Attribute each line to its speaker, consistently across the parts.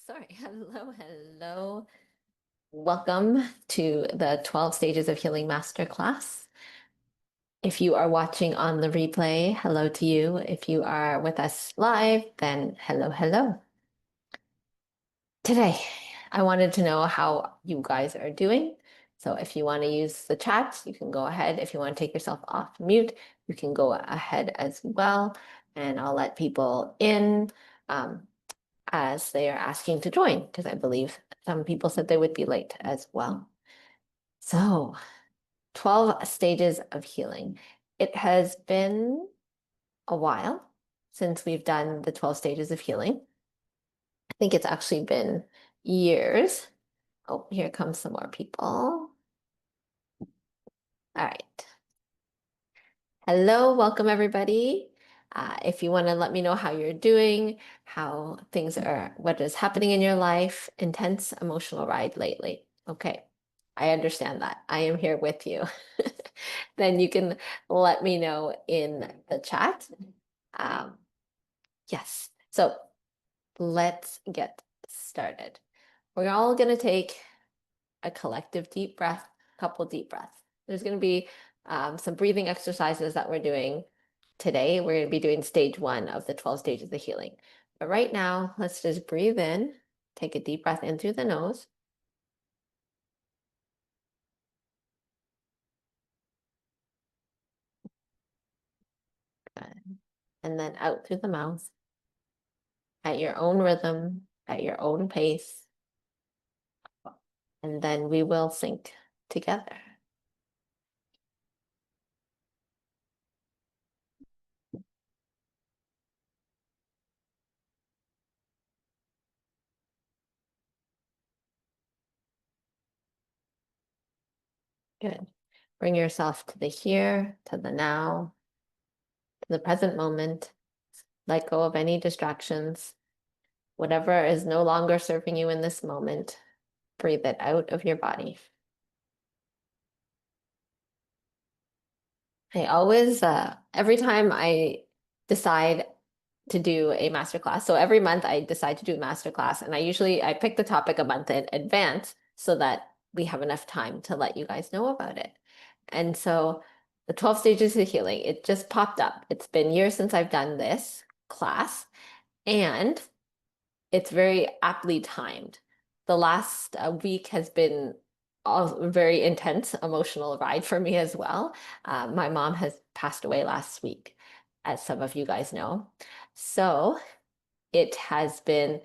Speaker 1: Sorry. Hello. Welcome to the 12 Stages of Healing Masterclass. If you are watching on the replay, hello to you. If you are with us live, then hello. Today, I wanted to know how you guys are doing. So if you want to use the chat, you can go ahead. If you want to take yourself off mute, you can go ahead as well. And I'll let people in. As they are asking to join, because I believe some people said they would be late as well. So, 12 stages of healing. It has been a while since we've done the 12 stages of healing. I think it's actually been years. Oh, here comes some more people. All right. Hello, welcome everybody. If you want to let me know how you're doing, how things are, what is happening in your life, intense emotional ride lately. Okay, I understand that. I am here with you. Then you can let me know in the chat. Yes, so let's get started. We're all going to take a collective deep breath, couple deep breaths. There's going to be some breathing exercises that we're doing today. We're going to be doing stage 1 of the 12 stages of healing. But right now, let's just breathe in, take a deep breath in through the nose. Good. And then out through the mouth at your own rhythm, at your own pace. And then we will sync together. Good. Bring yourself to the here, to the now, to the present moment. Let go of any distractions. Whatever is no longer serving you in this moment, breathe it out of your body. I always, every time I decide to do a masterclass, so every month I decide to do a masterclass, and I pick the topic a month in advance so that we have enough time to let you guys know about it. And so the 12 stages of healing, it just popped up. It's been years since I've done this class, and it's very aptly timed. The last week has been a very intense emotional ride for me as well. My mom has passed away last week, as some of you guys know. So it has been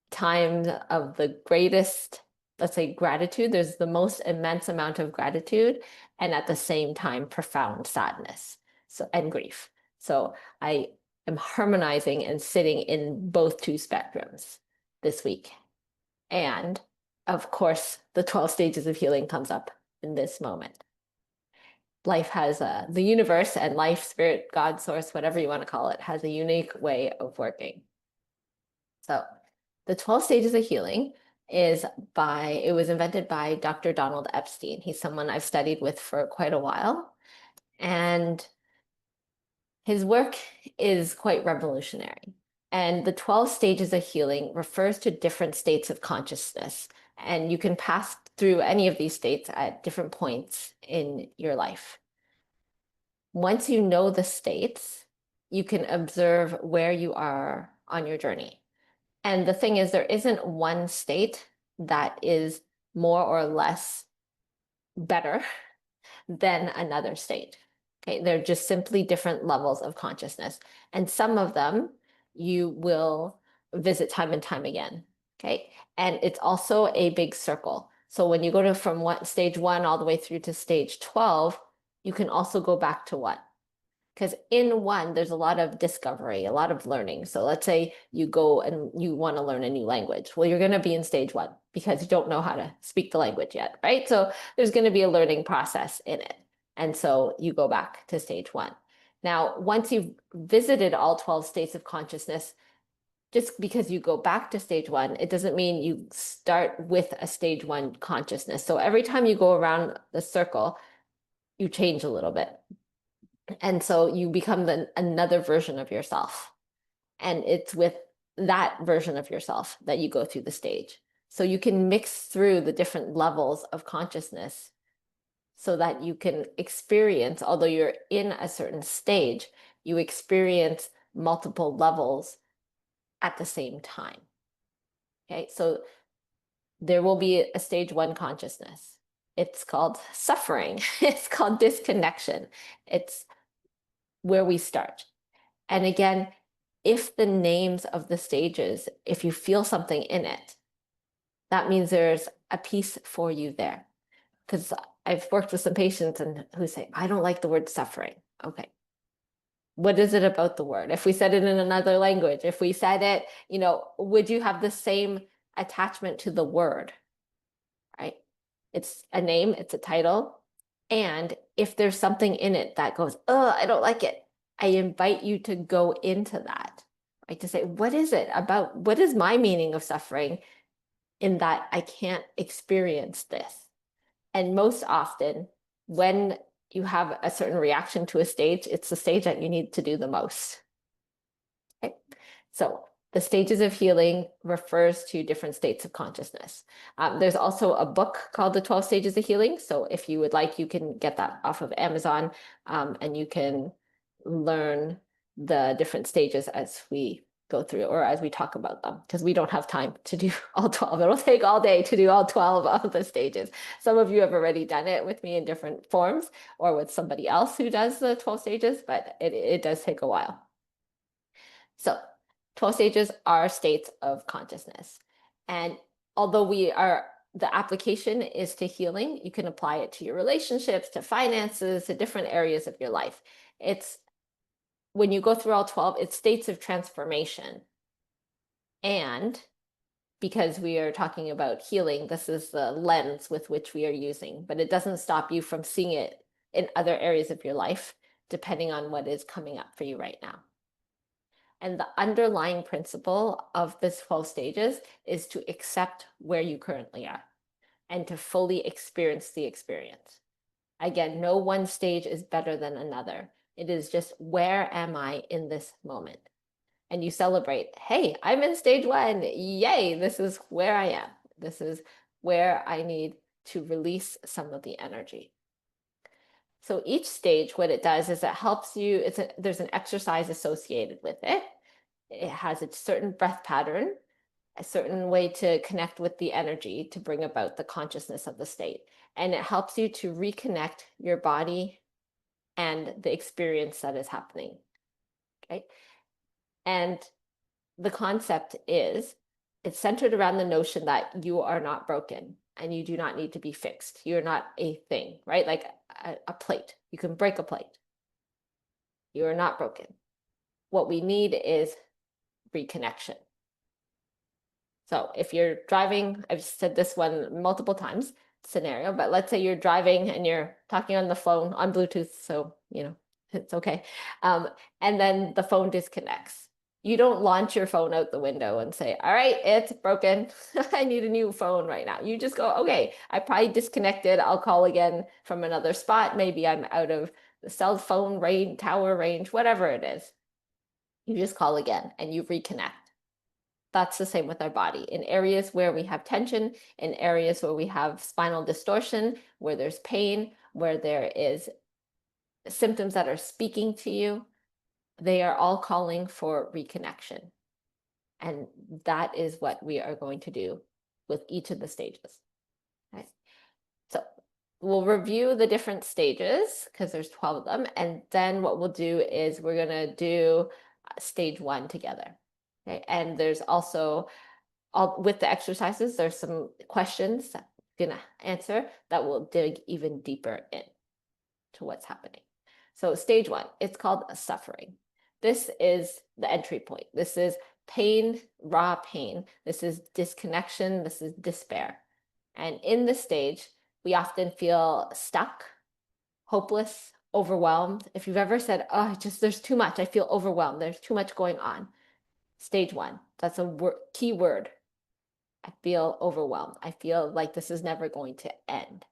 Speaker 1: times of the greatest, let's say, gratitude. There's the most immense amount of gratitude, and at the same time, profound sadness and grief. So I am harmonizing and sitting in both two spectrums this week. And of course, the 12 stages of healing comes up in this moment. Life has the universe and life, spirit, God, source, whatever you want to call it, has a unique way of working. So the 12 stages of healing it was invented by Dr. Donald Epstein. He's someone I've studied with for quite a while. And his work is quite revolutionary. And the 12 stages of healing refers to different states of consciousness. And you can pass through any of these states at different points in your life. Once you know the states, you can observe where you are on your journey. And the thing is, there isn't one state that is more or less better than another state. Okay, they're just simply different levels of consciousness. And some of them you will visit time and time again. Okay, and it's also a big circle. So when you go to from stage 1 all the way through to stage 12, you can also go back to 1. Because in 1, there's a lot of discovery, a lot of learning. So let's say you go and you want to learn a new language. Well, you're going to be in stage 1 because you don't know how to speak the language yet, right? So there's going to be a learning process in it. And so you go back to stage 1. Now, once you've visited all 12 states of consciousness, just because you go back to stage 1, it doesn't mean you start with a stage 1 consciousness. So every time you go around the circle, you change a little bit. And so you become another version of yourself. And it's with that version of yourself that you go through the stage. So you can mix through the different levels of consciousness so that you can experience, although you're in a certain stage, you experience multiple levels at the same time. Okay, so there will be a stage one consciousness. It's called suffering. It's called disconnection. It's where we start. And again, if the names of the stages, if you feel something in it, that means there's a piece for you there. Because I've worked with some patients and who say, I don't like the word suffering. Okay. What is it about the word? If we said it in another language, if we said it, would you have the same attachment to the word? Right? It's a name, it's a title. And if there's something in it that goes, oh, I don't like it, I invite you to go into that, right? To say, what is it about? What is my meaning of suffering in that I can't experience this? And most often, when you have a certain reaction to a stage, it's the stage that you need to do the most. Okay? So the stages of healing refers to different states of consciousness. There's also a book called The 12 Stages of Healing. So if you would like, you can get that off of Amazon, and you can learn the different stages as we go through or as we talk about them, because we don't have time to do all 12. It'll take all day to do all 12 of the stages. Some of you have already done it with me in different forms or with somebody else who does the 12 stages, but it does take a while. So 12 stages are states of consciousness. And although the application is to healing, you can apply it to your relationships, to finances, to different areas of your life. It's when you go through all 12, it's states of transformation. And because we are talking about healing, this is the lens with which we are using, but it doesn't stop you from seeing it in other areas of your life, depending on what is coming up for you right now. And the underlying principle of this 12 stages is to accept where you currently are and to fully experience the experience. Again, no one stage is better than another. It is just, where am I in this moment? And you celebrate, hey, I'm in stage one. Yay, this is where I am. This is where I need to release some of the energy. So each stage, what it does is it helps you, there's an exercise associated with it. It has a certain breath pattern, a certain way to connect with the energy to bring about the consciousness of the state. And it helps you to reconnect your body and the experience that is happening. Okay. And the concept is, it's centered around the notion that you are not broken and you do not need to be fixed. You're not a thing, right? Like a plate. You can break a plate. You are not broken. What we need is reconnection. So if you're driving, I've said this one multiple times, scenario, but let's say you're driving and you're talking on the phone on Bluetooth, so it's okay. And then the phone disconnects. You don't launch your phone out the window and say, all right, it's broken. I need a new phone right now. You just go, okay, I probably disconnected. I'll call again from another spot. Maybe I'm out of the cell phone range, tower range, whatever it is. You just call again and you reconnect. That's the same with our body. In areas where we have tension, in areas where we have spinal distortion, where there's pain, where there is symptoms that are speaking to you, they are all calling for reconnection. And that is what we are going to do with each of the stages. Okay. So we'll review the different stages because there's 12 of them. And then what we'll do is we're going to do stage one together. Okay. And there's also, with the exercises, there's some questions that you're going to answer that will dig even deeper in to what's happening. So stage one, it's called suffering. This is the entry point. This is pain, raw pain. This is disconnection. This is despair. And in this stage, we often feel stuck, hopeless, overwhelmed. If you've ever said, oh, there's too much, I feel overwhelmed, there's too much going on. Stage one, that's a key word. I feel overwhelmed. I feel like this is never going to end.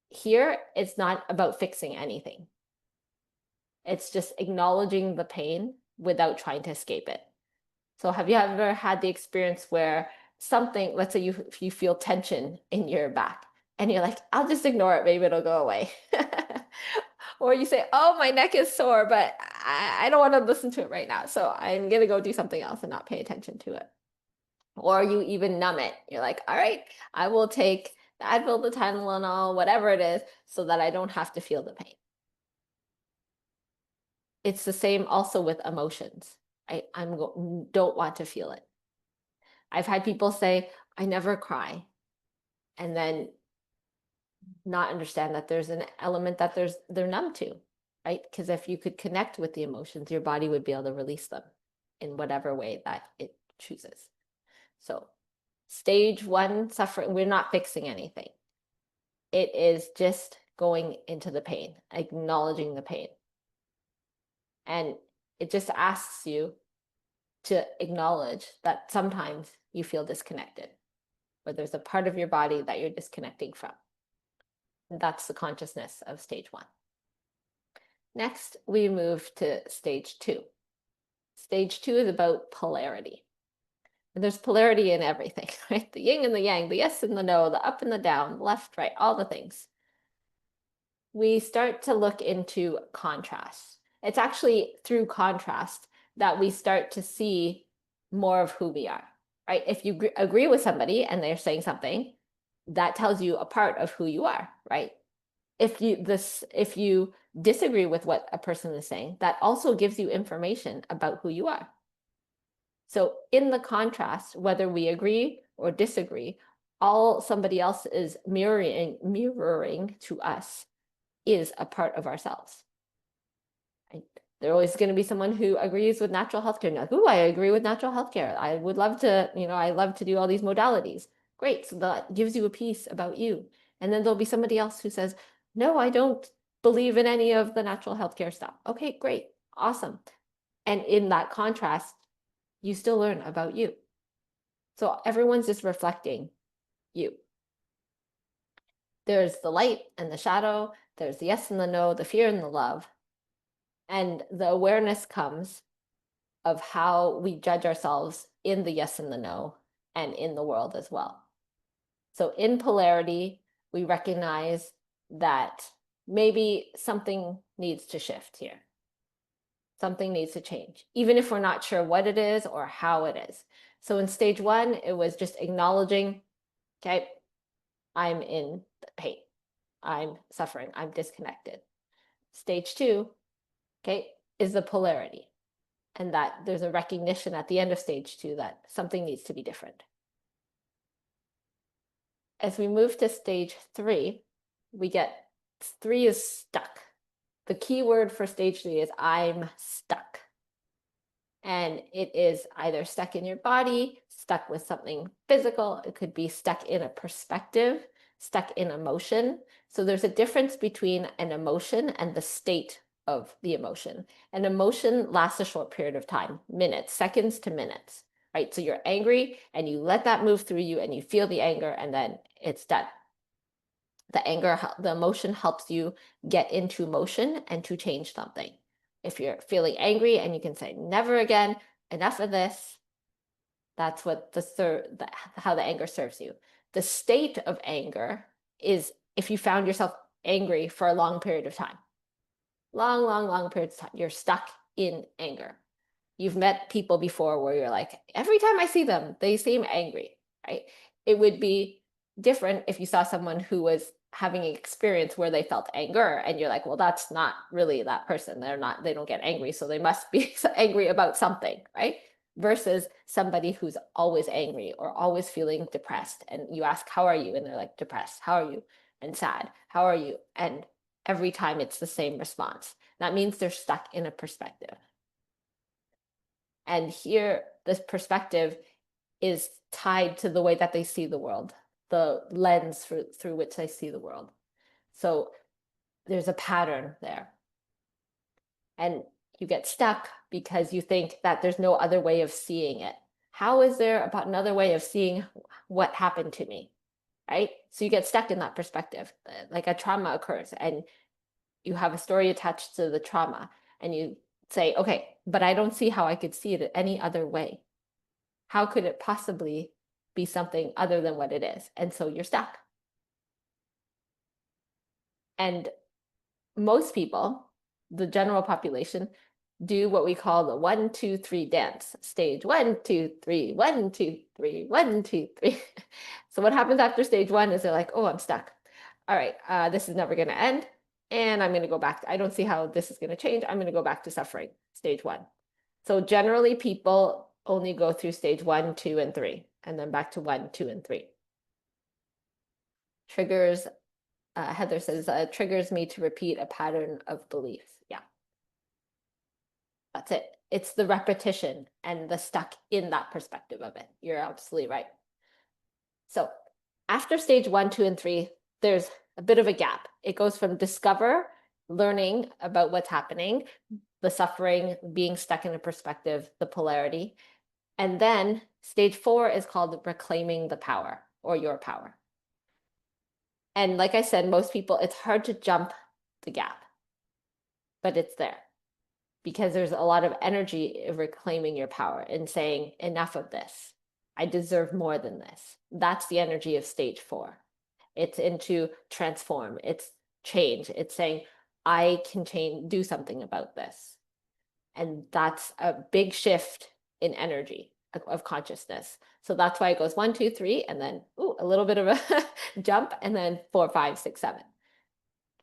Speaker 1: Here, it's not about fixing anything. It's just acknowledging the pain without trying to escape it. So have you ever had the experience where something, let's say you feel tension in your back and you're like, I'll just ignore it, maybe it'll go away. Or you say, oh, my neck is sore, but I don't want to listen to it right now. So I'm going to go do something else and not pay attention to it. Or you even numb it. You're like, all right, I will take the Advil, the Tylenol, whatever it is, so that I don't have to feel the pain. It's the same also with emotions. Don't want to feel it. I've had people say, I never cry, and then not understand that there's an element that they're numb to, right? Because if you could connect with the emotions, your body would be able to release them in whatever way that it chooses. So stage 1 suffering, we're not fixing anything. It is just going into the pain, acknowledging the pain. And it just asks you to acknowledge that sometimes you feel disconnected, or there's a part of your body that you're disconnecting from. And that's the consciousness of stage 1. Next, we move to stage 2. Stage 2 is about polarity. And there's polarity in everything, right? The yin and the yang, the yes and the no, the up and the down, left, right, all the things. We start to look into contrast. It's actually through contrast that we start to see more of who we are, right? If you agree with somebody and they're saying something, that tells you a part of who you are, right? If you disagree with what a person is saying, that also gives you information about who you are. So in the contrast, whether we agree or disagree, all somebody else is mirroring to us is a part of ourselves. Right? There's always going to be someone who agrees with natural healthcare. Like, ooh, I agree with natural healthcare. I would love to, I love to do all these modalities. Great. So that gives you a piece about you. And then there'll be somebody else who says, no, I don't believe in any of the natural healthcare stuff. Okay, great. Awesome. And in that contrast, you still learn about you. So everyone's just reflecting you. There's the light and the shadow. There's the yes and the no, the fear and the love. And the awareness comes of how we judge ourselves in the yes and the no and in the world as well. So in polarity, we recognize that maybe something needs to shift here. Something needs to change, even if we're not sure what it is or how it is. So in stage 1, it was just acknowledging, okay, I'm in pain. I'm suffering. I'm disconnected. Stage 2, okay, is the polarity. And that there's a recognition at the end of stage 2 that something needs to be different. As we move to stage 3, we get 3 is stuck. The key word for stage 3 is I'm stuck. And it is either stuck in your body, stuck with something physical. It could be stuck in a perspective, stuck in emotion. So there's a difference between an emotion and the state of the emotion. An emotion lasts a short period of time, minutes, seconds to minutes, right? So you're angry and you let that move through you and you feel the anger and then it's done. The emotion helps you get into motion and to change something. If you're feeling angry and you can say, never again, enough of this, that's what how the anger serves you. The state of anger is if you found yourself angry for a long period of time. Long periods of time. You're stuck in anger. You've met people before where you're like, every time I see them, they seem angry, right? It would be different if you saw someone who was having an experience where they felt anger and you're like, well, that's not really that person. They don't get angry, so they must be angry about something, right? Versus somebody who's always angry or always feeling depressed. And you ask, how are you? And they're like, depressed. How are you? And sad. How are you? And every time it's the same response. That means they're stuck in a perspective. And here, this perspective is tied to the way that they see the world, the lens through which they see the world. So there's a pattern there. And you get stuck because you think that there's no other way of seeing it. How is there about another way of seeing what happened to me, right? So you get stuck in that perspective. Like a trauma occurs and you have a story attached to the trauma and you say, okay, but I don't see how I could see it any other way. How could it possibly be something other than what it is? And so you're stuck. And most people, the general population, do what we call the 1, 2, 3 dance. Stage 1, 2, 3, 1, 2, 3, 1, 2, 3. So what happens after stage 1 is they're like, oh, I'm stuck. All right, this is never going to end. And I'm going to go back. I don't see how this is going to change. I'm going to go back to suffering, stage 1. So generally, people only go through stage 1, 2, and 3, and then back to 1, 2, and 3. Triggers, Heather says, triggers me to repeat a pattern of beliefs. Yeah. That's it. It's the repetition and the stuck in that perspective of it. You're absolutely right. So after stage 1, 2, and 3, there's a bit of a gap. It goes from discover, learning about what's happening, the suffering, being stuck in a perspective, the polarity. And then stage 4 is called reclaiming the power or your power. And like I said, most people, it's hard to jump the gap, but it's there because there's a lot of energy of reclaiming your power and saying, enough of this. I deserve more than this. That's the energy of stage 4. It's into transform. It's change. It's saying, I can change, do something about this. And that's a big shift in energy of consciousness. So that's why it goes 1, 2, 3, and then a little bit of a jump, and then 4, 5, 6, 7.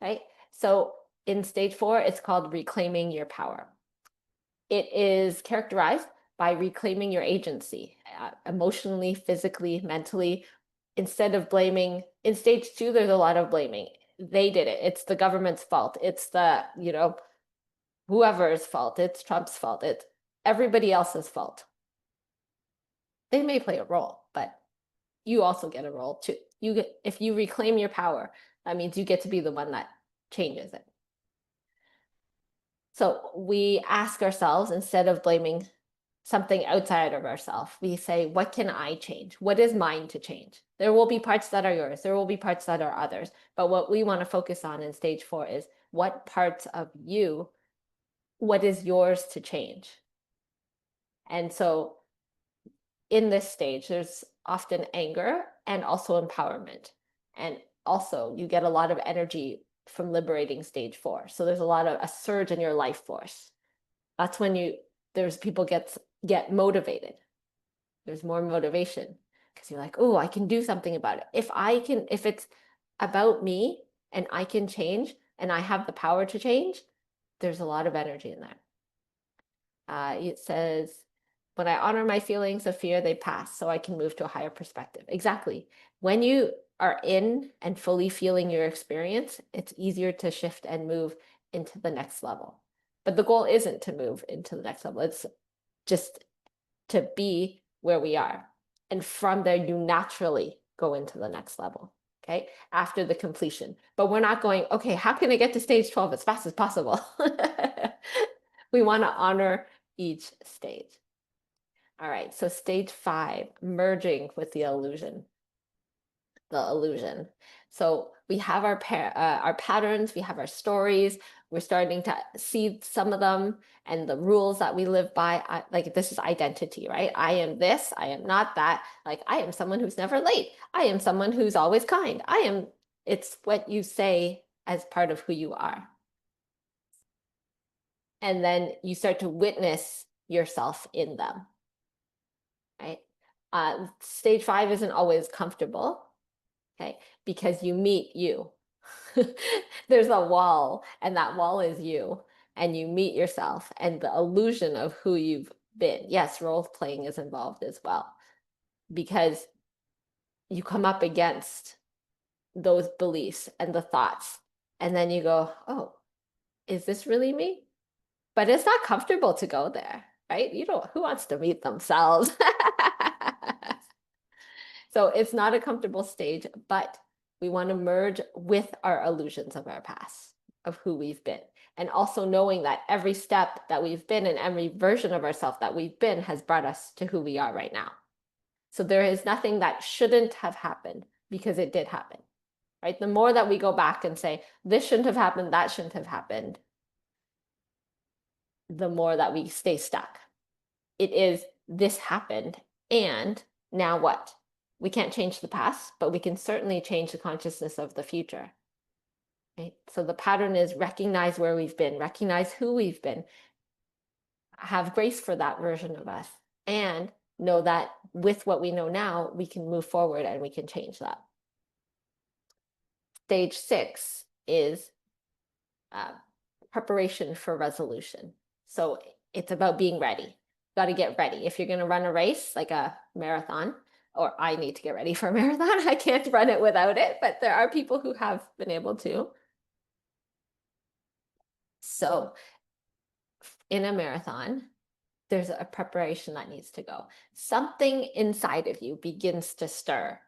Speaker 1: Right? So in stage 4, it's called reclaiming your power. It is characterized by reclaiming your agency, emotionally, physically, mentally. Instead of blaming, in stage 2, there's a lot of blaming. They did it. It's the government's fault. It's the, whoever's fault. It's Trump's fault. It's everybody else's fault. They may play a role, but you also get a role too. If you reclaim your power, that means you get to be the one that changes it. So we ask ourselves, instead of blaming something outside of ourselves, we say, what can I change? What is mine to change? There will be parts that are yours. There will be parts that are others. But what we want to focus on in stage 4 is what parts of you, what is yours to change? And so in this stage, there's often anger and also empowerment. And also you get a lot of energy from liberating stage 4. So there's a surge in your life force. That's when there's people get motivated. There's more motivation because you're like, oh, I can do something about it. If it's about me and I can change and I have the power to change, there's a lot of energy in there. It says, when I honor my feelings of fear, they pass, so I can move to a higher perspective. Exactly. When you are in and fully feeling your experience, it's easier to shift and move into the next level. But the goal isn't to move into the next level. It's just to be where we are. And from there, you naturally go into the next level, okay? After the completion. But we're not going, okay, how can I get to stage 12 as fast as possible? We want to honor each stage. All right, so stage 5, merging with the illusion. So we have our patterns, we have our stories. We're starting to see some of them and the rules that we live by. Like this is identity, right? I am this, I am not that. Like I am someone who's never late. I am someone who's always kind. It's what you say as part of who you are. And then you start to witness yourself in them, right? Stage 5 isn't always comfortable, okay? Because you meet you. There's a wall, and that wall is you, and you meet yourself and the illusion of who you've been. Yes, role playing is involved as well, because you come up against those beliefs and the thoughts, and then you go, oh, is this really me? But it's not comfortable to go there, right? Who wants to meet themselves? So it's not a comfortable stage, but we want to merge with our illusions of our past, of who we've been. And also knowing that every step that we've been and every version of ourselves that we've been has brought us to who we are right now. So there is nothing that shouldn't have happened because it did happen, right? The more that we go back and say, this shouldn't have happened, that shouldn't have happened, the more that we stay stuck. It is, this happened And now what? We can't change the past, but we can certainly change the consciousness of the future. Right? So the pattern is recognize where we've been, recognize who we've been, have grace for that version of us, and know that with what we know now, we can move forward and we can change that. Stage 6 is preparation for resolution. So it's about being ready. You got to get ready. If you're going to run a race, like a marathon, or I need to get ready for a marathon, I can't run it without it, but there are people who have been able to. So in a marathon, there's a preparation that needs to go. Something inside of you begins to stir,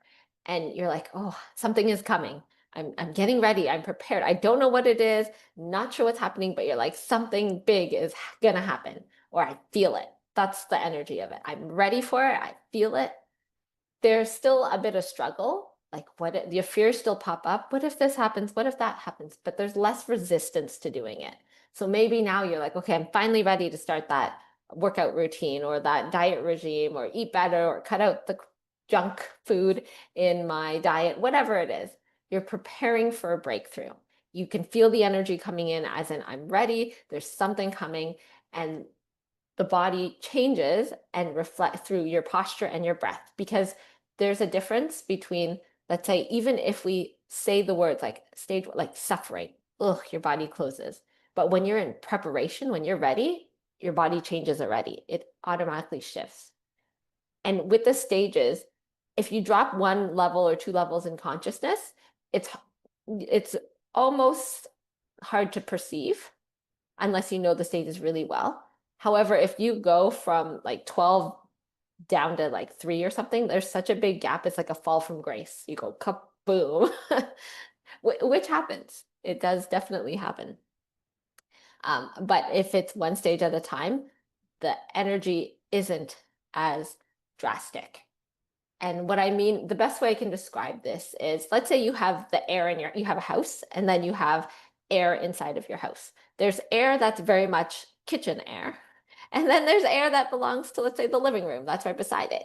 Speaker 1: and you're like, oh, something is coming. I'm getting ready. I'm prepared. I don't know what it is, not sure what's happening, but you're like, something big is going to happen, or I feel it. That's the energy of it. I'm ready for it. I feel it. There's still a bit of struggle. Like, what if your fears still pop up? What if this happens? What if that happens? But there's less resistance to doing it. So maybe now you're like, okay, I'm finally ready to start that workout routine or that diet regime or eat better or cut out the junk food in my diet, whatever it is. You're preparing for a breakthrough. You can feel the energy coming in, as in, I'm ready, there's something coming, and the body changes and reflect through your posture and your breath, because there's a difference between, let's say, even if we say the words like stage, like suffering, ugh, your body closes. But when you're in preparation, when you're ready, your body changes already. It automatically shifts. And with the stages, if you drop one level or two levels in consciousness, it's almost hard to perceive unless you know the stages really well. However, if you go from like 12 down to like 3 or something, there's such a big gap. It's like a fall from grace. You go kaboom, which happens. It does definitely happen. But if it's one stage at a time, the energy isn't as drastic. And what I mean, the best way I can describe this is, let's say you have the air in you have a house, and then you have air inside of your house. There's air that's very much kitchen air. And then there's air that belongs to, let's say, the living room. That's right beside it.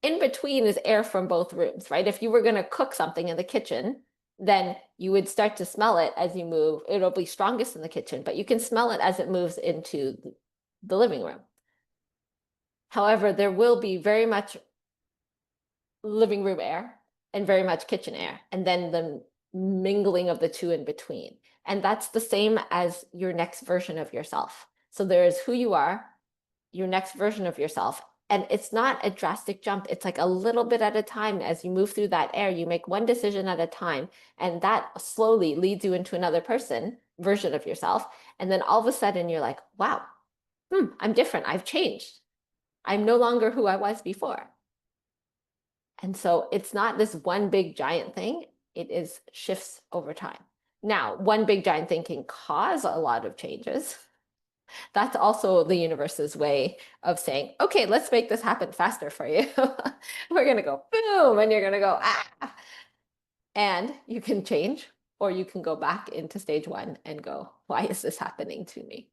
Speaker 1: In between is air from both rooms, right? If you were going to cook something in the kitchen, then you would start to smell it as you move. It'll be strongest in the kitchen, but you can smell it as it moves into the living room. However, there will be very much living room air and very much kitchen air, and then the mingling of the two in between. And that's the same as your next version of yourself. So there is who you are, your next version of yourself. And it's not a drastic jump. It's like a little bit at a time. As you move through that air, you make one decision at a time, and that slowly leads you into another version of yourself. And then all of a sudden you're like, wow, I'm different. I've changed. I'm no longer who I was before. And so it's not this one big giant thing. It is shifts over time. Now, one big giant thing can cause a lot of changes. That's also the universe's way of saying, okay, let's make this happen faster for you. We're going to go boom, and you're going to go, ah. And you can change, or you can go back into stage 1 and go, why is this happening to me?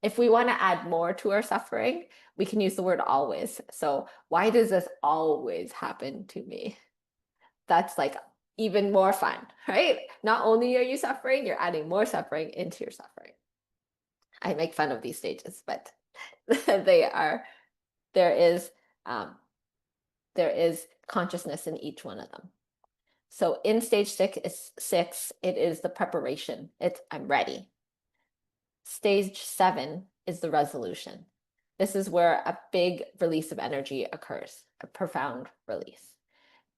Speaker 1: If we want to add more to our suffering, we can use the word always. So why does this always happen to me? That's like even more fun, right? Not only are you suffering, you're adding more suffering into your suffering. I make fun of these stages, but there is consciousness in each one of them. So in stage 6, it is the preparation. I'm ready. Stage 7 is the resolution. This is where a big release of energy occurs, a profound release.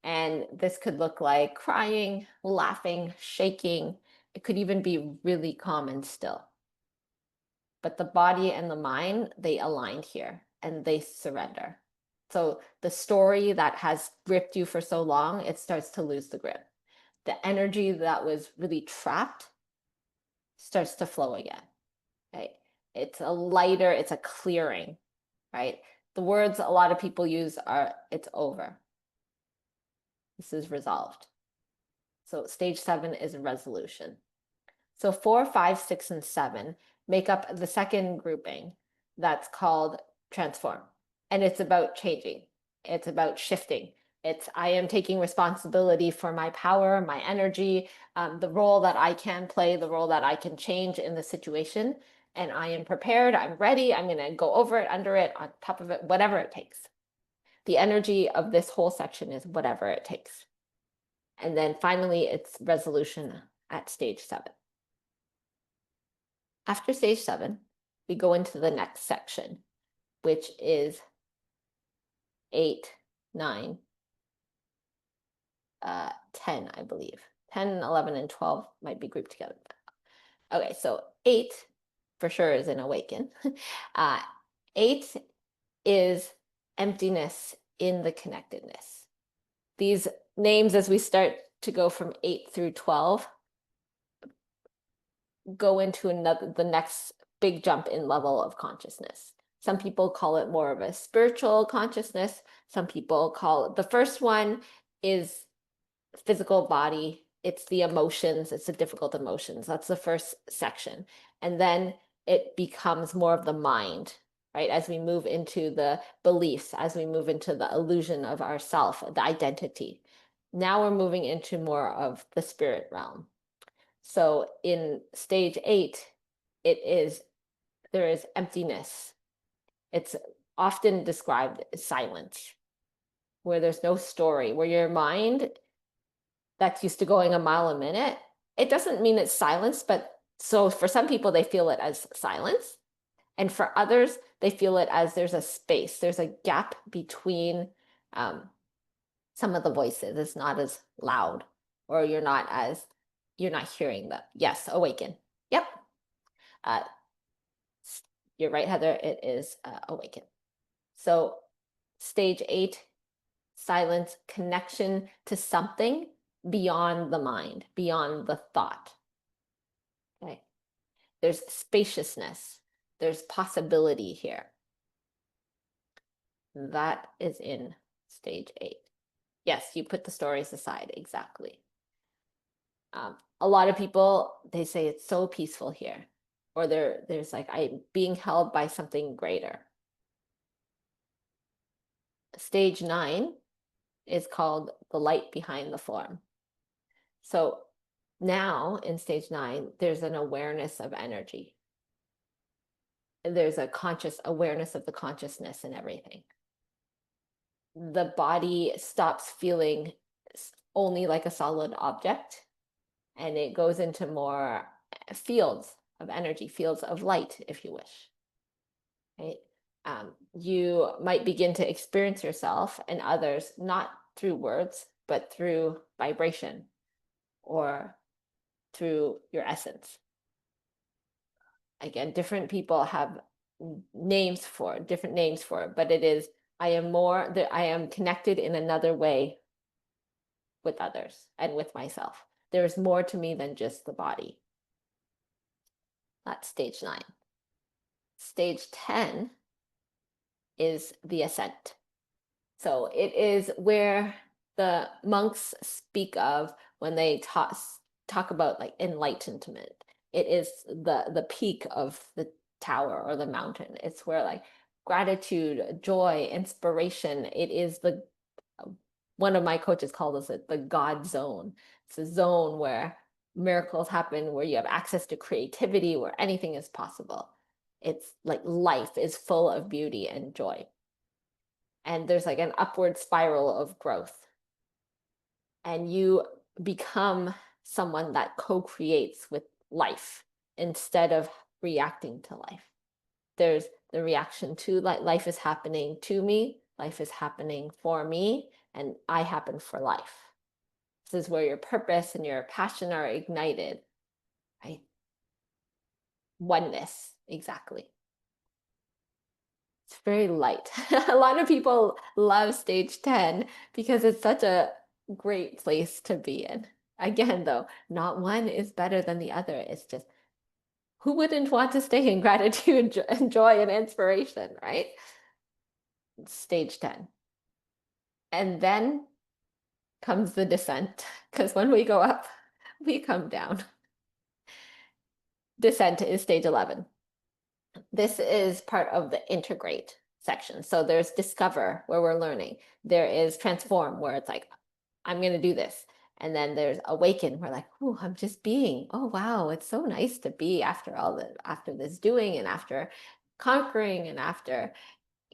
Speaker 1: And this could look like crying, laughing, shaking. It could even be really calm and still. But the body and the mind, they aligned here and they surrender. So the story that has gripped you for so long, it starts to lose the grip. The energy that was really trapped starts to flow again, right? It's a lighter, it's a clearing, right? The words a lot of people use are, it's over. This is resolved. So stage 7 is a resolution. So 4, 5, 6, and 7 make up the second grouping that's called transform. And it's about changing. It's about shifting. I am taking responsibility for my power, my energy, the role that I can play, the role that I can change in the situation. And I am prepared. I'm ready. I'm going to go over it, under it, on top of it, whatever it takes. The energy of this whole section is whatever it takes. And then finally, it's resolution at stage 7. After stage 7, we go into the next section, which is 8, 9, 10, I believe. 10, 11, and 12 might be grouped together. Okay, so 8 for sure is an awaken. 8 is emptiness in the connectedness. These names, as we start to go from 8 through 12, go into the next big jump in level of consciousness. Some people call it more of a spiritual consciousness. Some people call it, the first one is physical body. It's the emotions. It's the difficult emotions. That's the first section. And then it becomes more of the mind, right? As we move into the beliefs, as we move into the illusion of ourself, the identity. Now we're moving into more of the spirit realm. So in stage 8, there is emptiness. It's often described as silence, where there's no story, where your mind that's used to going a mile a minute, it doesn't mean it's silence, but so for some people, they feel it as silence. And for others, they feel it as there's a space, there's a gap between some of the voices. It's not as loud, or you're not hearing them. Yes, awaken. Yep. Uh, you're right, Heather, it is awaken. So stage 8, silence, connection to something beyond the mind, beyond the thought. Okay. There's spaciousness. There's possibility here. That is in stage 8. Yes, you put the stories aside, exactly. A lot of people, they say it's so peaceful here, or there's like, I'm being held by something greater. Stage 9 is called the light behind the form. So now in stage 9, there's an awareness of energy. There's a conscious awareness of the consciousness and everything. The body stops feeling only like a solid object, and it goes into more fields of energy, fields of light, if you wish. Right? You might begin to experience yourself and others not through words, but through vibration or through your essence. Again, different people have different names for it, but it is, I am connected in another way with others and with myself. There is more to me than just the body. That's stage 9. Stage 10 is the ascent. So it is where the monks speak of when they talk about like enlightenment. It is the peak of the tower or the mountain. It's where like gratitude, joy, inspiration. It is one of my coaches calls it the God zone. It's a zone where miracles happen, where you have access to creativity, where anything is possible. It's like life is full of beauty and joy. And there's like an upward spiral of growth. And you become someone that co-creates with life instead of reacting to life. There's the reaction to life is happening to me, life is happening for me, and I happen for life. This is where your purpose and your passion are ignited, right? Oneness, exactly. It's very light. A lot of people love stage 10 because it's such a great place to be in. Again, though, not one is better than the other. It's just, who wouldn't want to stay in gratitude and joy and inspiration, right? Stage 10. And then comes the descent, because when we go up, we come down. Descent is stage 11. This is part of the integrate. section. So there's discover, where we're learning. There is transform, where it's like, I'm going to do this. And then there's awaken. We're like, oh, I'm just being. Oh, wow. It's so nice to be after after this doing and after conquering and after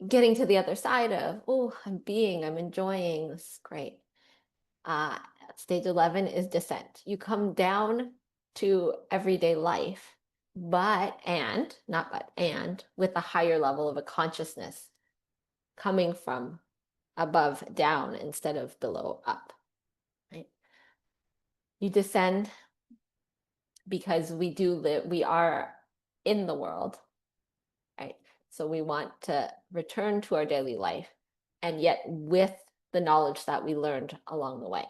Speaker 1: getting to the other side of, oh, I'm being, I'm enjoying. This is great. Uh, Stage 11 is descent. You come down to everyday life, not but, and with a higher level of a consciousness coming from above down instead of below up. Right? You descend because we are in the world, right? So we want to return to our daily life, and yet with the knowledge that we learned along the way.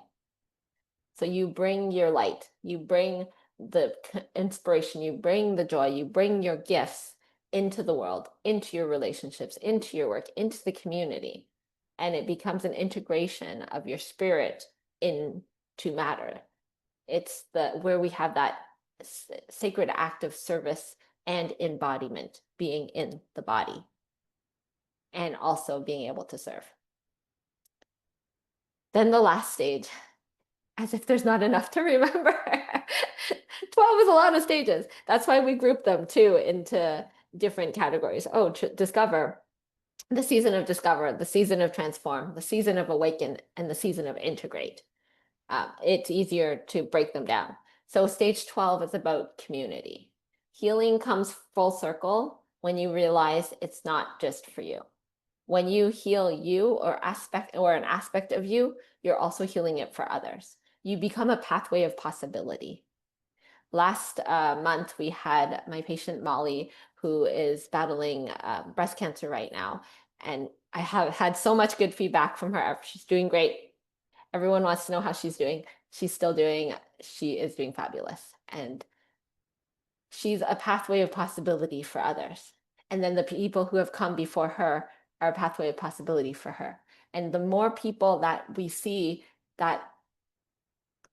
Speaker 1: So you bring your light, you bring the inspiration, you bring the joy, you bring your gifts into the world, into your relationships, into your work, into the community. And it becomes an integration of your spirit into matter. It's where we have that sacred act of service and embodiment, being in the body and also being able to serve. Then the last stage, as if there's not enough to remember. 12 is a lot of stages. That's why we group them too into different categories. Oh, discover, the season of discover, the season of transform, the season of awaken, and the season of integrate. It's easier to break them down. So stage 12 is about community. Healing comes full circle when you realize it's not just for you. When you heal you or an aspect of you, you're also healing it for others. You become a pathway of possibility. Last month, we had my patient Molly, who is battling breast cancer right now. And I have had so much good feedback from her. She's doing great. Everyone wants to know how she's doing. She is doing fabulous. And she's a pathway of possibility for others. And then the people who have come before her are a pathway of possibility for her. And the more people that we see that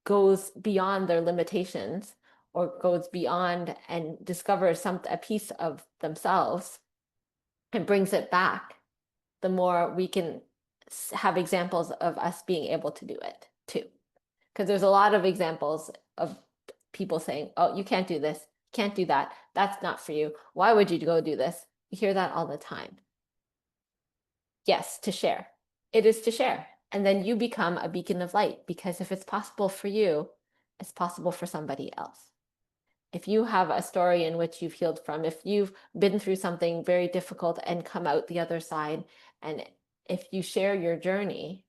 Speaker 1: goes beyond their limitations or goes beyond and discovers a piece of themselves and brings it back, the more we can have examples of us being able to do it too. Because there's a lot of examples of people saying, oh, you can't do this, can't do that, that's not for you. Why would you go do this? You hear that all the time. Yes, to share. It is to share. And then you become a beacon of light, because if it's possible for you, it's possible for somebody else. If you have a story in which you've healed from, if you've been through something very difficult and come out the other side, and if you share your journey,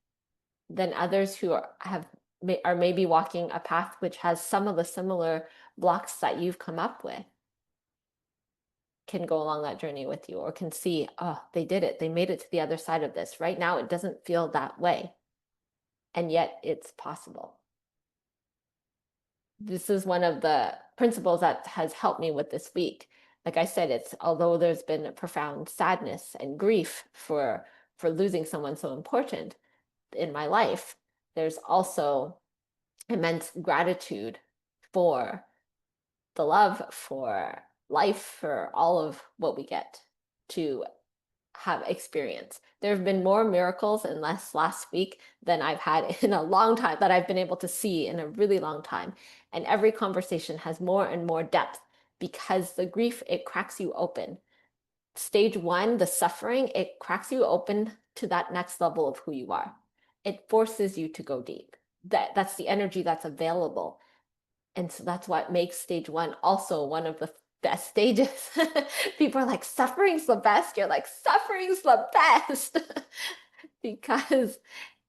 Speaker 1: then others who are maybe walking a path which has some of the similar blocks that you've come up with can go along that journey with you, or can see, oh, they did it. They made it to the other side of this. Right now, it doesn't feel that way. And yet it's possible. This is one of the principles that has helped me with this week. Like I said, although there's been a profound sadness and grief for losing someone so important in my life, there's also immense gratitude for the love, for life, for all of what we get to have experience. There have been more miracles in last week than I've had in a long time, that I've been able to see in a really long time. And every conversation has more and more depth, because the grief, it cracks you open. Stage 1, the suffering, it cracks you open to that next level of who you are. It forces you to go deep. That's the energy that's available. And so that's what makes stage 1 also one of the best stages. People are like, suffering's the best. You're like, suffering's the best. Because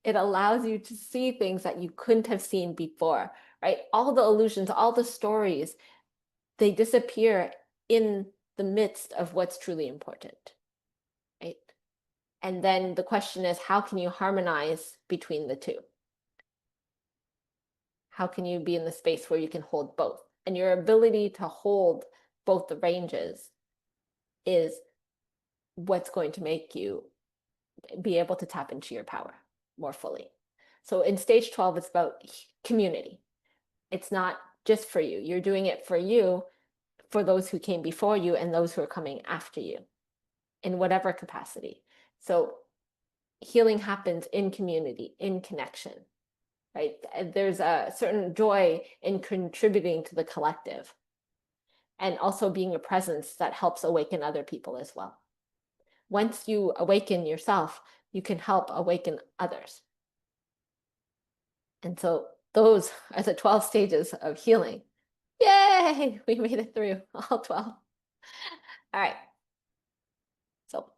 Speaker 1: it allows you to see things that you couldn't have seen before, right? All the illusions, all the stories, they disappear in the midst of what's truly important, right? And then the question is, how can you harmonize between the two? How can you be in the space where you can hold both? And your ability to hold both the ranges is what's going to make you be able to tap into your power more fully. So in stage 12, it's about community. It's not just for you. You're doing it for you, for those who came before you, and those who are coming after you in whatever capacity. So healing happens in community, in connection, right? There's a certain joy in contributing to the collective and also being a presence that helps awaken other people as well. Once you awaken yourself, you can help awaken others. And so those are the 12 stages of healing. Yay! We made it through all 12. All right. So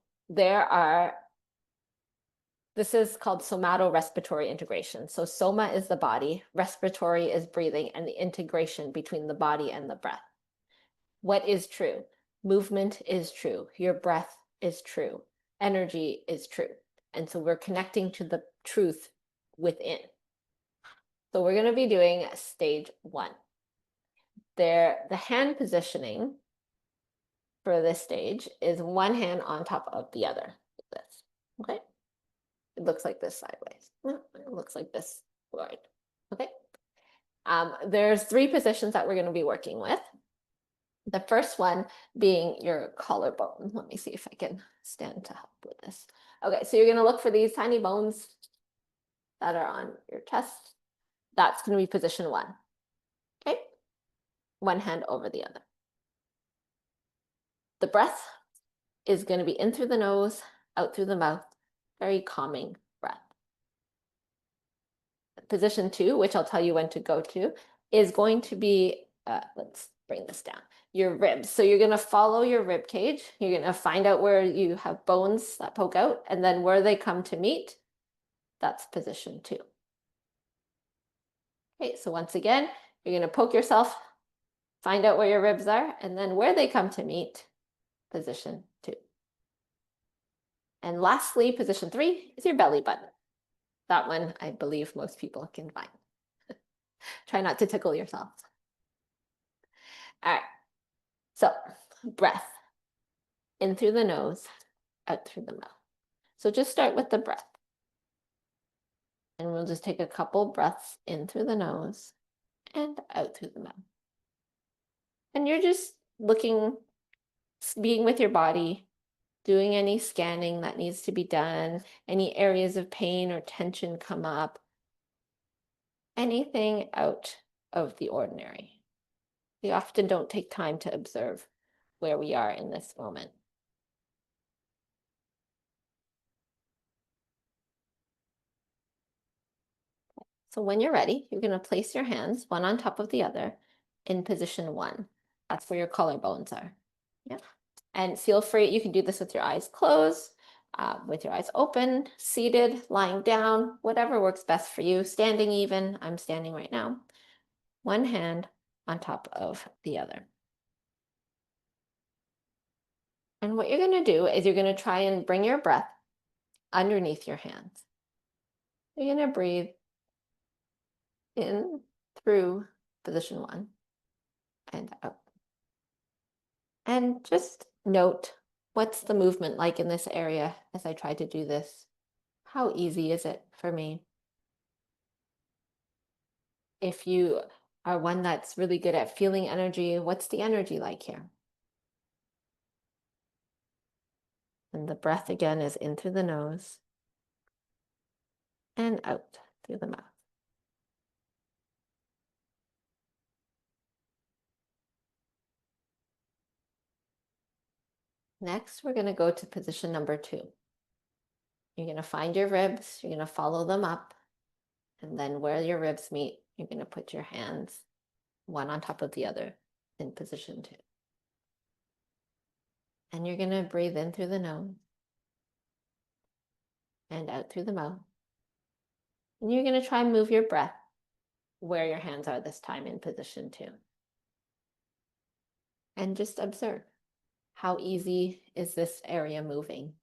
Speaker 1: this is called somato-respiratory integration. So soma is the body, respiratory is breathing, and the integration between the body and the breath. What is true? Movement is true. Your breath is true. Energy is true. And so we're connecting to the truth within. So we're going to be doing stage 1. The hand positioning for this stage is one hand on top of the other, like this. Okay? It looks like this sideways. It looks like this forward. Okay? There's 3 positions that we're going to be working with. The first one being your collarbone. Let me see if I can stand to help with this. Okay, so you're going to look for these tiny bones that are on your chest. That's going to be position 1. Okay? One hand over the other. The breath is going to be in through the nose, out through the mouth. Very calming breath. Position 2, which I'll tell you when to go to, is going to be, let's bring this down, your ribs. So you're going to follow your rib cage. You're going to find out where you have bones that poke out, and then where they come to meet, that's position 2. Okay, so once again, you're going to poke yourself, find out where your ribs are, and then where they come to meet, position 2. And lastly, position 3 is your belly button. That one, I believe most people can find. Try not to tickle yourself. All right, so breath. In through the nose, out through the mouth. So just start with the breath. And we'll just take a couple breaths in through the nose and out through the mouth. And you're just looking, being with your body, doing any scanning that needs to be done, any areas of pain or tension come up, anything out of the ordinary. We often don't take time to observe where we are in this moment. So when you're ready, you're going to place your hands one on top of the other in position 1. That's where your collarbones are. Yeah. And feel free, you can do this with your eyes closed, with your eyes open, seated, lying down, whatever works best for you. Standing even, I'm standing right now. One hand on top of the other. And what you're going to do is you're going to try and bring your breath underneath your hands. You're going to breathe in through position 1 and out. And just note, what's the movement like in this area as I try to do this? How easy is it for me? If you are one that's really good at feeling energy, what's the energy like here? And the breath again is in through the nose and out through the mouth. Next, we're going to go to position number 2. You're going to find your ribs, you're going to follow them up, and then where your ribs meet, you're going to put your hands one on top of the other in position 2. And you're going to breathe in through the nose and out through the mouth. And you're going to try and move your breath where your hands are this time in position 2. And just observe, how easy is this area moving?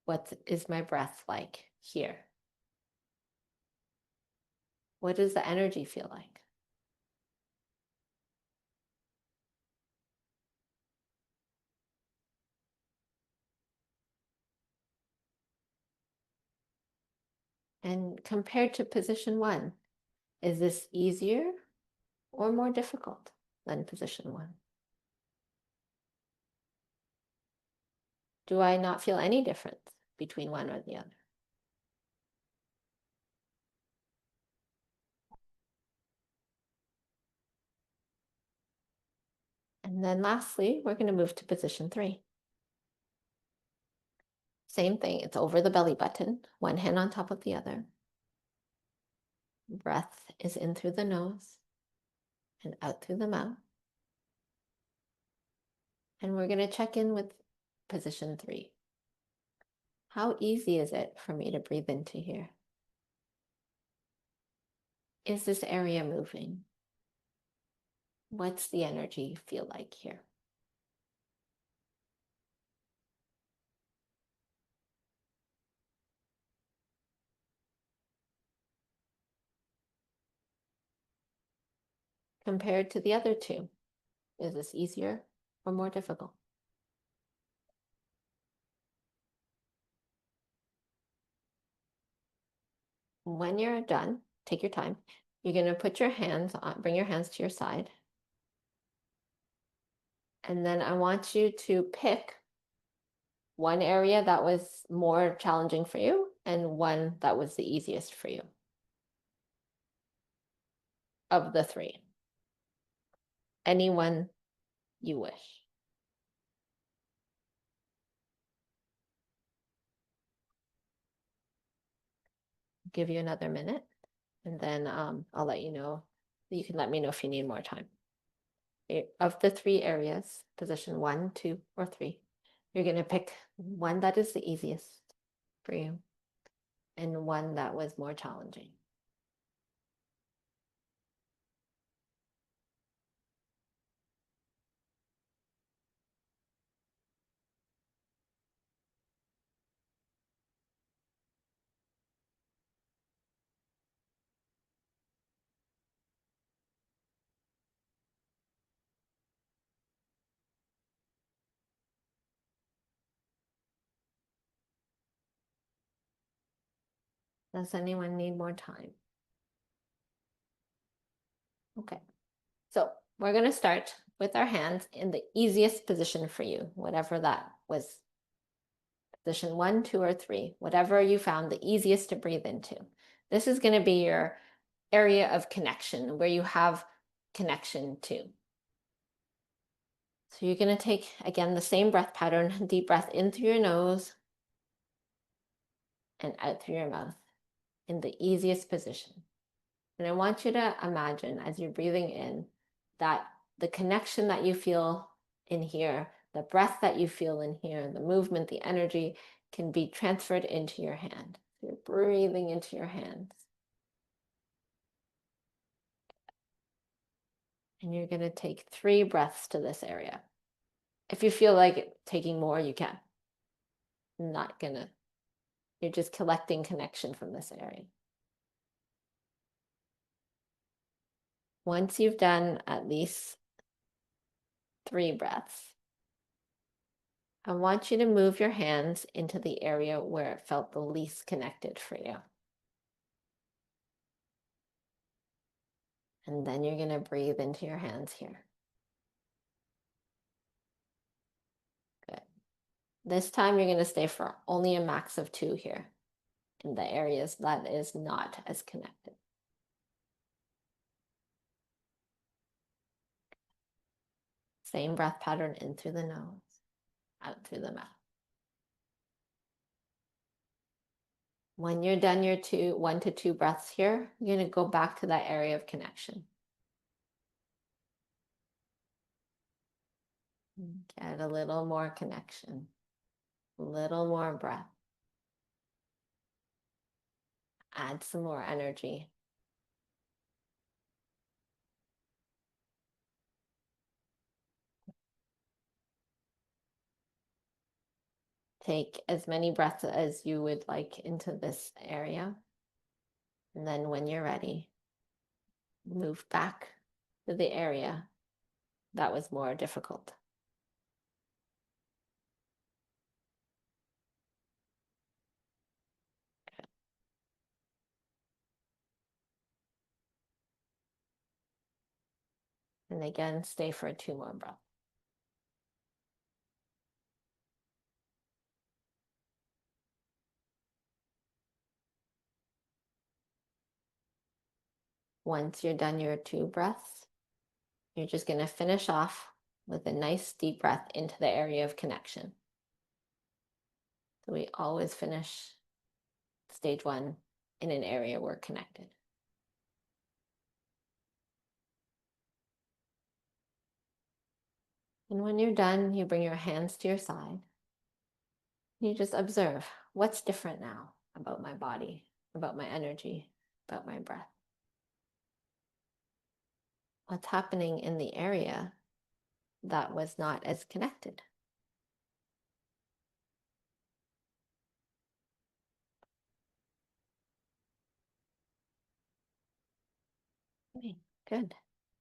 Speaker 1: What is my breath like here? What does the energy feel like? And compared to position 1, is this easier or more difficult than position 1? Do I not feel any difference between one or the other? And then lastly, we're going to move to position 3. Same thing, it's over the belly button, one hand on top of the other. Breath is in through the nose and out through the mouth. And we're going to check in with position 3. How easy is it for me to breathe into here? Is this area moving? What's the energy feel like here? Compared to the other two, is this easier or more difficult? When you're done, take your time. You're going to put your hands on, bring your hands to your side. And then I want you to pick one area that was more challenging for you and one that was the easiest for you of the 3. Anyone you wish. Give you another minute, and then I'll let you know. You can let me know if you need more time. Of the 3 areas, position 1, 2, or 3, you're going to pick one that is the easiest for you and one that was more challenging. Does anyone need more time? Okay, so we're going to start with our hands in the easiest position for you, whatever that was. Position 1, 2, or 3, whatever you found the easiest to breathe into. This is going to be your area of connection where you have connection to. So you're going to take, again, the same breath pattern, deep breath in through your nose and out through your mouth in the easiest position. And I want you to imagine as you're breathing in that the connection that you feel in here, the breath that you feel in here, the movement, the energy can be transferred into your hand. So you're breathing into your hands. And you're going to take 3 breaths to this area. If you feel like taking more, you can. Not gonna, you're just collecting connection from this area. Once you've done at least 3 breaths, I want you to move your hands into the area where it felt the least connected for you. And then you're going to breathe into your hands here. Good. This time you're going to stay for only a max of 2 here in the areas that is not as connected. Same breath pattern in through the nose, out through the mouth. When you're done your 1 to 2 breaths here, you're going to go back to that area of connection. Get a little more connection, a little more breath. Add some more energy. Take as many breaths as you would like into this area. And then when you're ready, move back to the area that was more difficult. And again, stay for 2 more breaths. Once you're done your 2 breaths, you're just going to finish off with a nice deep breath into the area of connection. So we always finish stage 1 in an area we're connected. And when you're done, you bring your hands to your side. You just observe what's different now about my body, about my energy, about my breath. What's happening in the area that was not as connected. Okay, good.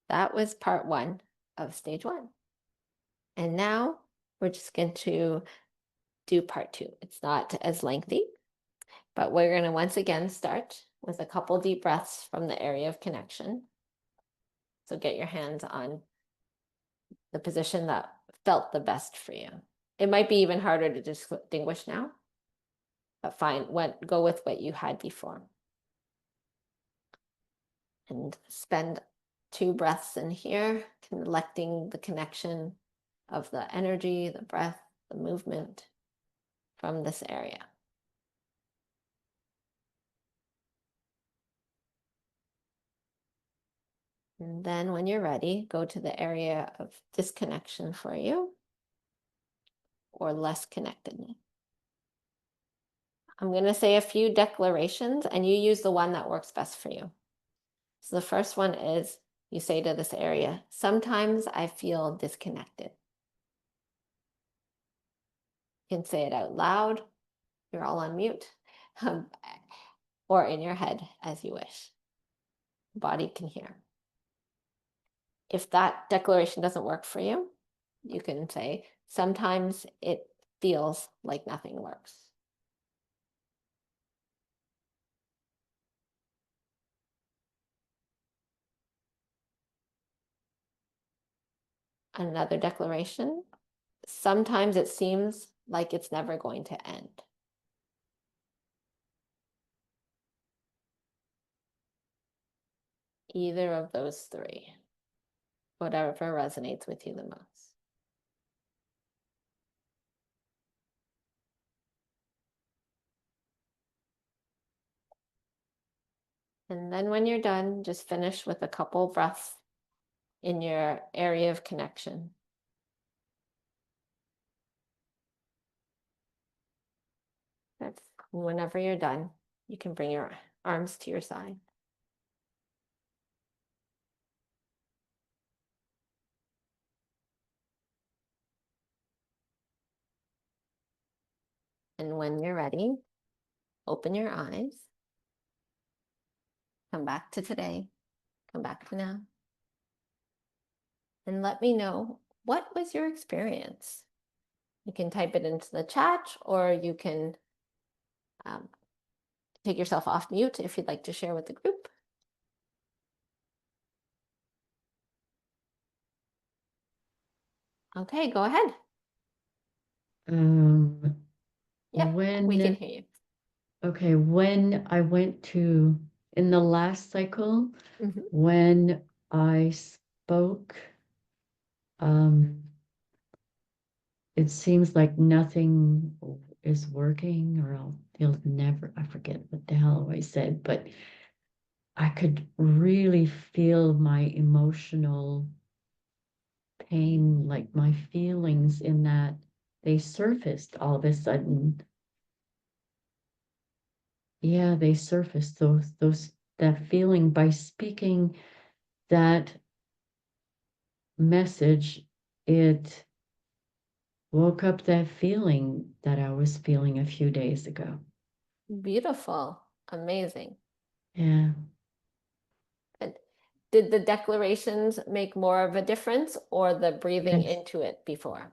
Speaker 1: That was part 1 of stage 1. And now we're just going to do part 2. It's not as lengthy, but we're going to once again start with a couple deep breaths from the area of connection. So get your hands on the position that felt the best for you. It might be even harder to distinguish now, but go with what you had before. And spend 2 breaths in here, collecting the connection of the energy, the breath, the movement from this area. And then when you're ready, go to the area of disconnection for you or less connectedness. I'm going to say a few declarations and you use the one that works best for you. So the first one is, you say to this area, sometimes I feel disconnected. You can say it out loud. You're all on mute. Or in your head as you wish. Body can hear. If that declaration doesn't work for you, you can say, sometimes it feels like nothing works. Another declaration, sometimes it seems like it's never going to end. Either of those 3, whatever resonates with you the most. And then when you're done, just finish with a couple breaths in your area of connection. That's whenever you're done, you can bring your arms to your side. And when you're ready, open your eyes. Come back to today. Come back to now. And let me know, what was your experience? You can type it into the chat, or you can take yourself off mute if you'd like to share with the group. Okay, go ahead. Yep, we can hear you.
Speaker 2: Okay, when I went to, in the last cycle, when I spoke, it seems like nothing is working, or you'll never, I forget what the hell I said, but I could really feel my emotional pain, like my feelings in that they surfaced all of a sudden. Yeah, they surfaced that feeling by speaking that message. It woke up that feeling that I was feeling a few days ago.
Speaker 1: Beautiful. Amazing.
Speaker 2: Yeah.
Speaker 1: Did the declarations make more of a difference, or the breathing
Speaker 2: Yes.
Speaker 1: into it before?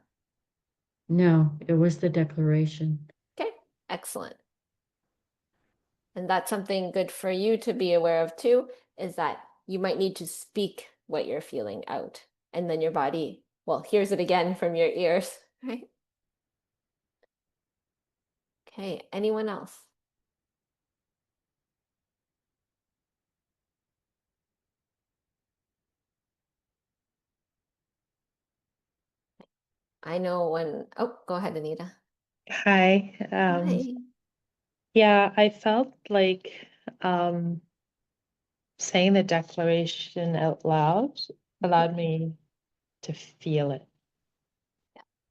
Speaker 2: No, it was the declaration.
Speaker 1: Okay, excellent. And that's something good for you to be aware of too, is that you might need to speak what you're feeling out. And then your body, well, hears it again from your ears, right? Okay, anyone else? I know when, oh, go ahead, Anita.
Speaker 3: Hi.
Speaker 1: Hi.
Speaker 3: Yeah, I felt like um, saying the declaration out loud allowed me to feel it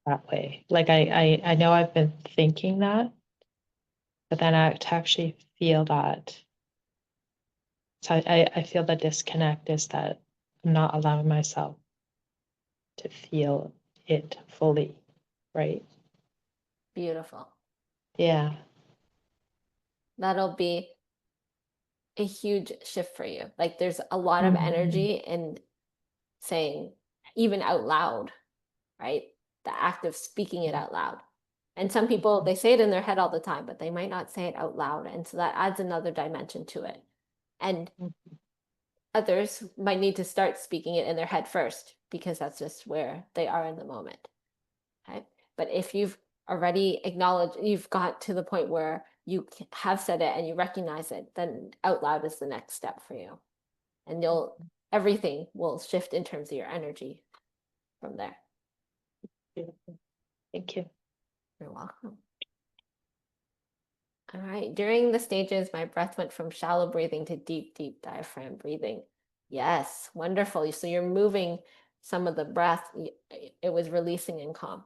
Speaker 3: that way. Like I know I've been thinking that, but then to actually feel that. So I feel the disconnect is that I'm not allowing myself to feel it fully, right?
Speaker 1: Beautiful.
Speaker 3: Yeah.
Speaker 1: That'll be a huge shift for you. Like there's a lot of
Speaker 2: Mhm.
Speaker 1: energy in saying, even out loud, right? The act of speaking it out loud. And some people, they say it in their head all the time, but they might not say it out loud. And so that adds another dimension to it. And others might need to start speaking it in their head first because that's just where they are in the moment. Okay. But if you've already acknowledged, you've got to the point where you have said it and you recognize it, then out loud is the next step for you. And everything will shift in terms of your energy from there.
Speaker 3: Beautiful. Thank you.
Speaker 1: You're welcome. All right. During the stages, my breath went from shallow breathing to deep, deep diaphragm breathing. Yes, wonderful. So you're moving some of the breath. It was releasing and calm.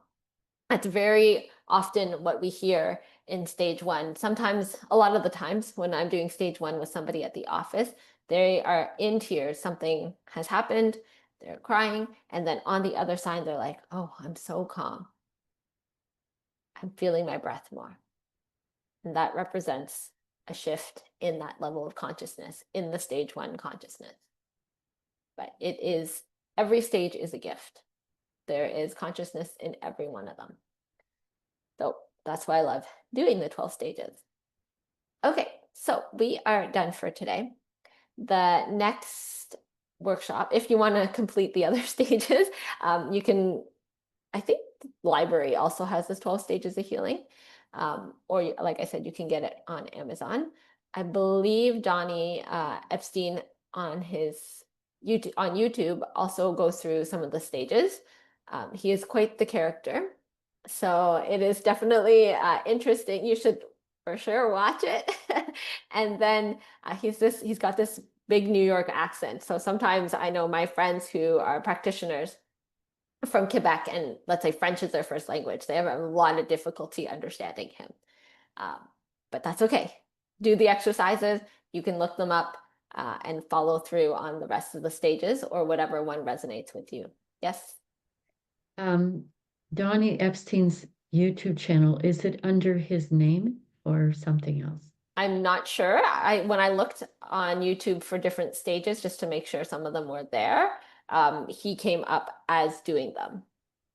Speaker 1: That's very often what we hear in stage one. Sometimes, a lot of the times when I'm doing stage one with somebody at the office, they are in tears. Something has happened. They're crying. And then on the other side, they're like, oh, I'm so calm. I'm feeling my breath more. And that represents a shift in that level of consciousness, in the stage one consciousness. But every stage is a gift. There is consciousness in every one of them. So that's why I love doing the 12 stages. Okay, so we are done for today. The next workshop, if you want to complete the other stages, you can, I think the library also has this 12 stages of healing. Or like I said, you can get it on Amazon. I believe Donny Epstein on YouTube also goes through some of the stages. He is quite the character. So it is definitely interesting. You should for sure watch it. And then he's got this big New York accent. So sometimes I know my friends who are practitioners from Quebec, and let's say French is their first language, they have a lot of difficulty understanding him. Um, but that's okay. Do the exercises. You can look them up and follow through on the rest of the stages or whatever one resonates with you. Yes?
Speaker 2: Um, Donny Epstein's YouTube channel, is it under his name or something else?
Speaker 1: I'm not sure. When I looked on YouTube for different stages just to make sure some of them were there, he came up as doing them,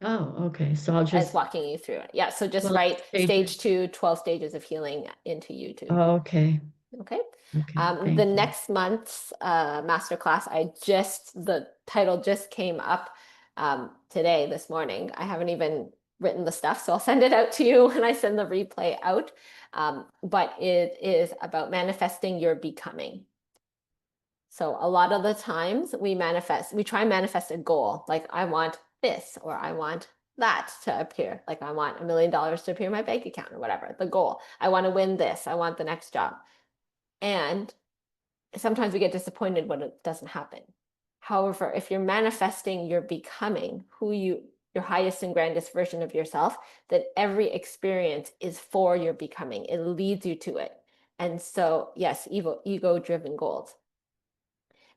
Speaker 2: Oh, okay. So I'll
Speaker 1: as
Speaker 2: just
Speaker 1: walking you through it. Yeah, so just
Speaker 2: 12
Speaker 1: write
Speaker 2: stages.
Speaker 1: stage 2, 12 stages of healing into YouTube.
Speaker 2: Oh, okay.
Speaker 1: Okay.
Speaker 2: Okay.
Speaker 1: The
Speaker 2: Thank you.
Speaker 1: next month's masterclass, the title just came up today, this morning. I haven't even written the stuff, so I'll send it out to you when I send the replay out. But it is about manifesting your becoming. So a lot of the times we try and manifest a goal, like I want this or I want that to appear. Like I want $1 million to appear in my bank account or whatever, the goal. I want to win this. I want the next job. And sometimes we get disappointed when it doesn't happen. However, if you're manifesting your becoming your highest and grandest version of yourself, that every experience is for your becoming. It leads you to it. And so, yes, ego-driven goals.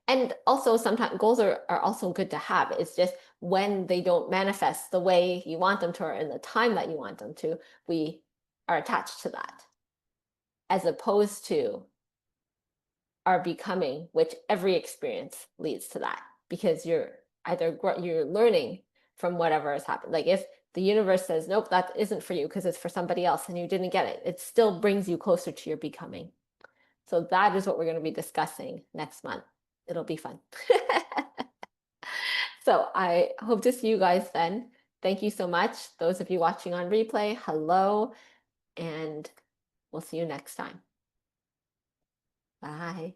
Speaker 1: And also sometimes goals are also good to have. It's just when they don't manifest the way you want them to or in the time that you want them to, we are attached to that. As opposed to are becoming, which every experience leads to that because you're learning from whatever has happened. Like if the universe says, nope, that isn't for you because it's for somebody else and you didn't get it, it still brings you closer to your becoming. So that is what we're going to be discussing next month. It'll be fun. So I hope to see you guys then. Thank you so much. Those of you watching on replay, hello, and we'll see you next time. Bye.